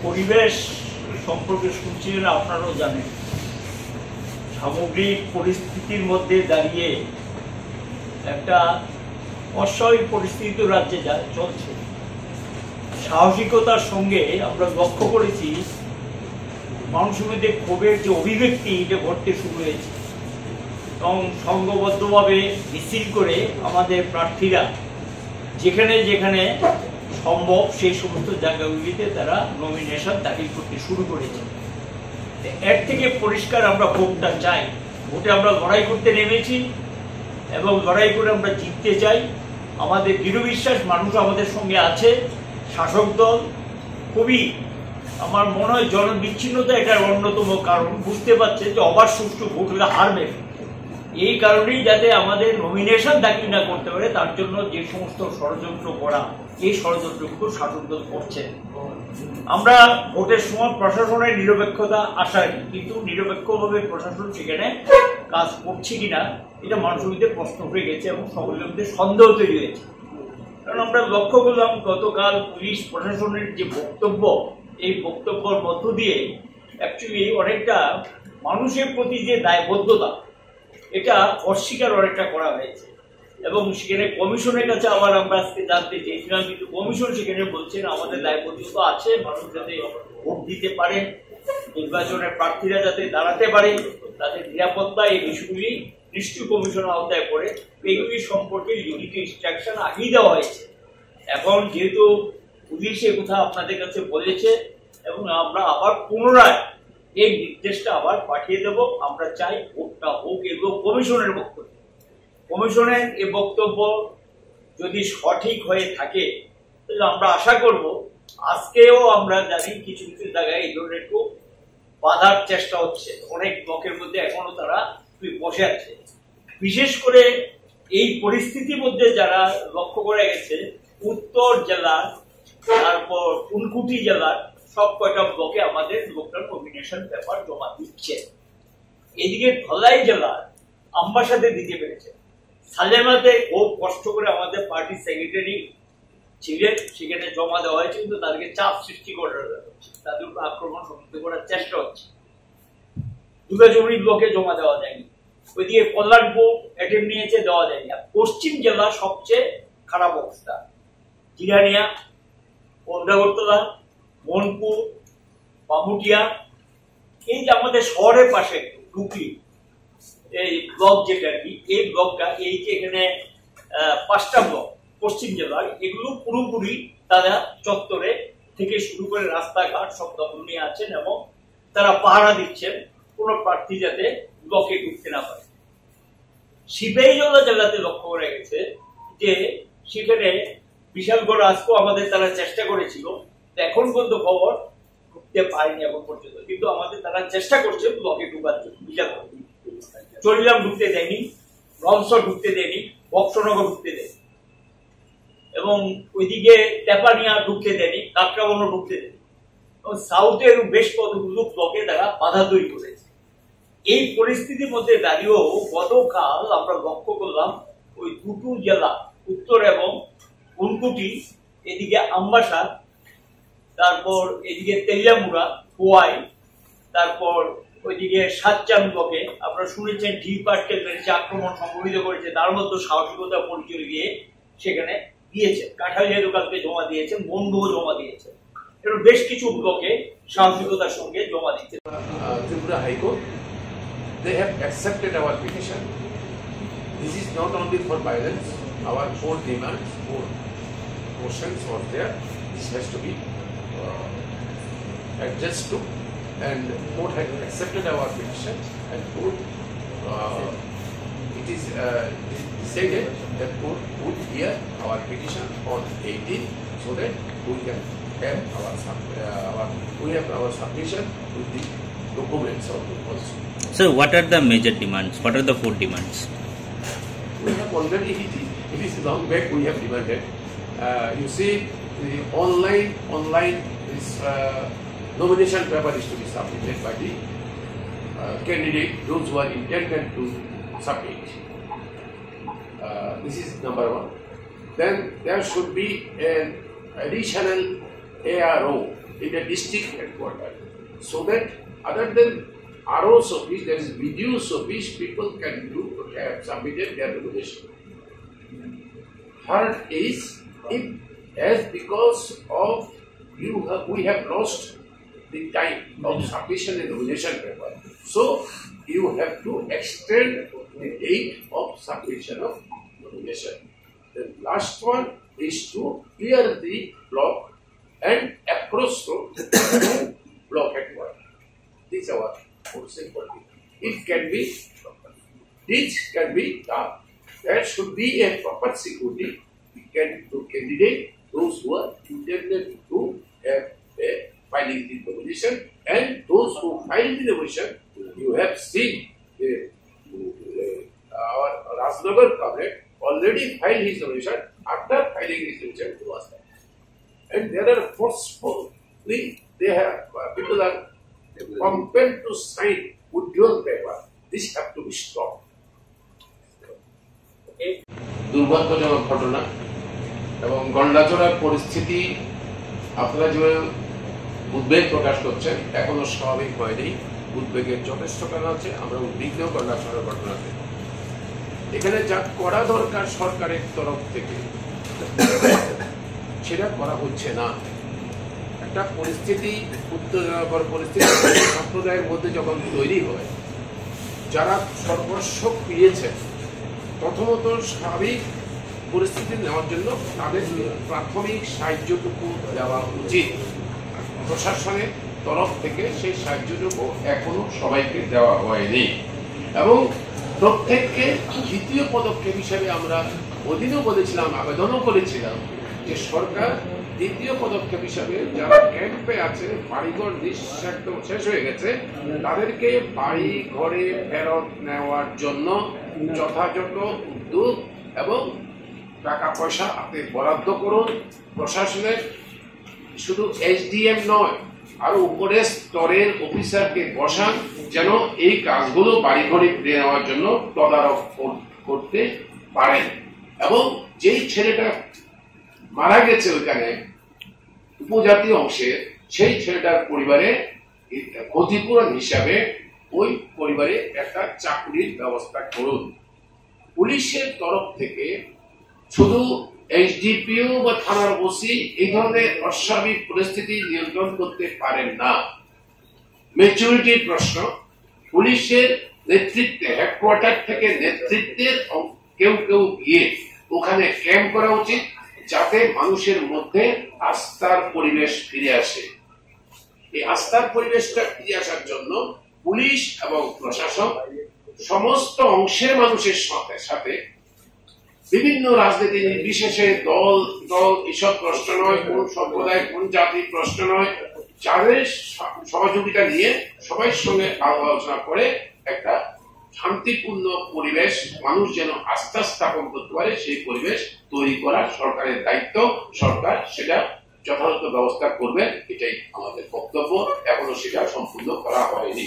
পরিবেশ সম্পর্কে শুনছিলেন, আপনারাও জানেন সামগ্রিক পরিস্থিতির মধ্যে দাঁড়িয়ে একটা অস্বাভাবিক পরিস্থিতি রাজ্যে যা চলছে, সাহসিকতার সঙ্গে আমরা লক্ষ্য করেছি মানুষের মধ্যে ক্ষোভের যে অভিব্যক্তি এটা ঘটতে শুরু হয়েছে এবং সংঘবদ্ধভাবে মিছিল করে আমাদের প্রার্থীরা যেখানে যেখানে সম্ভব সেই সমস্ত জায়গাগুলিতে তারা নমিনেশন দাখিল করতে শুরু করেছে। এর থেকে পরিষ্কার আমরা ভোটটা চাই, ভোটে আমরা লড়াই করতে নেমেছি এবং লড়াই করে আমরা জিততে চাই। আমাদের দৃঢ় বিশ্বাস মানুষ আমাদের সঙ্গে আছে। শাসক দল খুবই, আমার মনে হয় জনবিচ্ছিন্নতা এটার অন্যতম কারণ, বুঝতে পারছে যে অবাধ সুষ্ঠু ভোট হলে হারবে। এই কারণেই যাতে আমাদের নমিনেশন দাখিল না করতে পারে তার জন্য যে সমস্ত ষড়যন্ত্র করা, এই ষড়যন্ত্রগুলো শাসক দল করছে। আমরা ভোটের সময় প্রশাসনের নিরপেক্ষতা আশা করি, কিন্তু নিরপেক্ষভাবে প্রশাসন সেখানে কাজ করছে কিনা এটা মানুষের মধ্যে প্রশ্ন হয়ে গেছে এবং সকলের মধ্যে সন্দেহ তৈরি হয়েছে। কারণ আমরা লক্ষ্য করলাম গতকাল পুলিশ প্রশাসনের যে বক্তব্য, এই বক্তব্যের মধ্য দিয়ে অ্যাকচুয়ালি অনেকটা মানুষের প্রতি যে দায়বদ্ধতা এটা অস্বীকার অনেকটা করা হয়েছে এবং সেখানে কমিশনের কাছে আবার আমরা আজকে জানতে চেয়েছিলাম, কিন্তু কমিশন সেখানে বলছেন আমাদের দায়বদ্ধতা আছে, মানুষ যাতে ভোট দিতে পারে, নির্বাচনের প্রার্থীরা যাতে দাঁড়াতে পারে, তাদের নিরাপত্তা, এই বিষয়গুলি নিশ্চয়ই কমিশনের আওতায় পড়ে। এইগুলি সম্পর্কে ইউনিট ইনস্ট্রাকশন আগেই দেওয়া হয়েছে। এখন যেহেতু পুলিশ এ কথা আপনাদের কাছে বলেছে এবং আমরা আবার পুনরায় এই নির্দেশটা আবার পাঠিয়ে দেব। আমরা চাই ভোটটা হোক, এগুলো কমিশনের বক্তব্য। কমিশনের এই বক্তব্য যদি সঠিক হয়ে থাকে তাহলে আমরা আশা করব, আজকেও আমরা জানি কিছু কিছু জায়গায় এই ধরনের একটু বাধার চেষ্টা হচ্ছে, অনেক ব্লকের মধ্যে এখনো তারা বসে আছে। বিশেষ করে এই পরিস্থিতির মধ্যে যারা লক্ষ্য করে গেছে উত্তর জেলার, তারপর ঊনকোটি জেলার সব কয়টা ব্লকে আমাদের লোকটার নমিনেশন পেপার জমা দিচ্ছে। এদিকে ধলাই জেলার আমবাসাতে দিতে পেরেছে। সালেমাতে খুব কষ্ট করে আমাদের পার্টির সেক্রেটারি ছিলেন, সেখানে জমা দেওয়া হয়েছে, কিন্তু তাদেরকে চাপ সৃষ্টি করা হচ্ছে, তাদের উপর আক্রমণ সমর্থন করার চেষ্টা হচ্ছে। দুর্গাজুড়ি ব্লকে জমা দেওয়া যায়নি। ওইদিকে কল্যাণপুর অ্যাটেম্প নিয়েছে, দেওয়া যায়নি। পশ্চিম জেলার সবচেয়ে খারাপ অবস্থা জিরানিয়া, পন্ডাগরতলা, মনপুর, পামুটিয়া, এই যে আমাদের শহরের পাশে টুকলি এই ব্লক যেটা আর কি, এই ব্লকটা, এই যে এখানে 5টা ব্লক পশ্চিম জেলার, এগুলো পুরোপুরি তারা চত্বরে থেকে শুরু করে রাস্তাঘাট সব দখল নিয়ে আছেন এবং তারা পাহারা দিচ্ছেন কোনো প্রার্থী যাতে ব্লকে ঢুকতে না পারে। সিপাহীজলা জেলাতে লক্ষ্য করা গেছে যে সেখানে বিশালগড় আজকেও আমাদের তারা চেষ্টা করেছিল, এখন পর্যন্ত খবর ঢুকতে পারেনি এখন পর্যন্ত, কিন্তু আমাদের তারা চেষ্টা করছে ব্লকে ঢুকার জন্য। বিশালগড় চরিলাম ঢুকতে দেয়নি, রমসর ঢুকতে দেয়নি, বক্সনগর ঢুকতে দেয়নি এবং ওইদিকে টেপানিয়া ঢুকতে দেয়নি, কাকরাবনও ঢুকতে দেয়নি এবং সাউথের বেশ কতগুলো ব্লকে তারা বাধা তৈরি করেছে। এই পরিস্থিতির মধ্যে দাঁড়িয়েও গতকাল আমরা লক্ষ্য করলাম ওই দুটো জেলা উত্তর এবং ঊনকোটি, এদিকে আমবাসা, তারপর এদিকে তেলিয়ামুড়া, পোয়াই, তারপর ওইদিকে সাতচান ব্লকে আপনারা শুনেছেন ঢি পাটকে মেরেছে, আক্রমণ সংঘটিত করেছে, তার মধ্যে সাহসিকতা পরিচয় দিয়ে সেখানে দিয়েছে। কাঠালিয়া দোকানকে জমা দিয়েছেন, বন্ধুও জমা দিয়েছে, এর বেশ কিছু ব্লকে সাহসিকতার সঙ্গে জমা দিচ্ছে। Tripura high court, they have accepted our petition. This is not only for violence, our 4 demands, 4 motions were there. This has to be adjusted to, and court has accepted our petition, and court it is decided that court would hear our petition on 18, so that we can have our submission with the documents also. So what are the major demands? What are the 4 demands? We have already, it is long back we have demanded. You see, the online is nomination paper is to be submitted by the candidate, those who are intended to submit. This is number 1. Then there should be an additional ARO in the district headquarters, so that other than RO's office, there is BDO's office, people can have submitted their nomination. Third is, if as because of we have lost the time of submission in nomination paper, so you have to extend the date of submission of nomination. The last one is to clear the block and approach to block headquarters. This is our simple thing. This can be done. There should be a proper security. We can to candidate those who are intended to have a filing the nomination, and those who file the nomination, you have seen our Rajnagar cabinet already filed his nomination. After filing his nomination to us, and there are forcefully people are compelled to sign withdrawal paper. This have to be stopped. দুর্ভাগ্যজনক ঘটনা এবং গন্ডাচড়ার পরিস্থিতি আপনারা যে উদ্বেগ প্রকাশ করছেন এখনো স্বাভাবিক হয়নি। উদ্বেগের যথেষ্ট কারণ আছে, আমরা উদ্বিগ্ন গন্ডাচড়ার ঘটনাতে। এখানে যা করা দরকার সরকারের তরফ থেকে সেটা করা হচ্ছে না। একটা পরিস্থিতি, উত্তেজনাকর পরিস্থিতি সম্প্রদায়ের মধ্যে যখন তৈরি হয়, যারা সর্বস্ব পেয়েছে প্রথমত স্বাভাবিক পরিস্থিতি নেওয়ার জন্য তাদের প্রাথমিক সাহায্যটুকু দেওয়া উচিত। প্রশাসনের তরফ থেকে সেই সাহায্যটুকু এখনো সবাইকে দেওয়া হয়নি এবং প্রত্যেককে দ্বিতীয় পদক্ষেপ হিসেবে আমরা ওদিনও বলেছিলাম, আবেদনও করেছিলাম যে সরকার দ্বিতীয় পদক্ষেপ হিসাবে যারা ক্যাম্পে আছে, বাড়িঘর একদম শেষ হয়ে গেছে, তাদেরকে বাড়ি ঘরে ফেরত নেওয়ার জন্য যথাযথ উদ্যোগ এবং টাকা পয়সা আপনি বরাদ্দ করুন। প্রশাসনের শুধু SDM নয়, আরো উপরের স্তরের অফিসারকে বসান, যেন এই কাজগুলো বাড়ি ঘরে ফিরে নেওয়ার জন্য তদারক করতে পারেন। এবং যেই ছেলেটা মারা গেছে ওইখানে উপজাতি অংশে, সেই ছেলেটার পরিবারে ক্ষতিপূরণ হিসাবে ওই পরিবারে একটা চাকরির ব্যবস্থা করুন। পুলিশের তরফ থেকে শুধু SDPO বা থানার ওসি এই ধরনের অস্বাভাবিক পরিস্থিতি নিয়ন্ত্রণ করতে পারেন না। ম্যাচুরিটির প্রশ্ন, পুলিশের নেতৃত্বে হেডকোয়ার্টার থেকে নেতৃত্বের কেউ গিয়ে ওখানে ক্যাম্প করা উচিত, যাতে মানুষের মধ্যে আস্থার পরিবেশ ফিরে আসে। এই আস্থার পরিবেশটা ফিরে আসার জন্য পুলিশ এবং প্রশাসন সমস্ত অংশের মানুষের সাথে বিভিন্ন রাজনীতি নির্বিশেষে দল এসব প্রশ্ন নয়, কোন সম্প্রদায় কোন জাতির প্রশ্ন নয়, যাদের সহযোগিতা নিয়ে সবার সঙ্গে আলোচনা করে একটা শান্তিপূর্ণ পরিবেশ, মানুষ যেন আস্থা স্থাপন করতে পারে, সেই পরিবেশ তৈরি করা সরকারের দায়িত্ব। সরকার সেটা যথাযথ ব্যবস্থা করবেন, এটাই আমাদের বক্তব্য। এখনো সেটা সম্পূর্ণ করা হয়নি।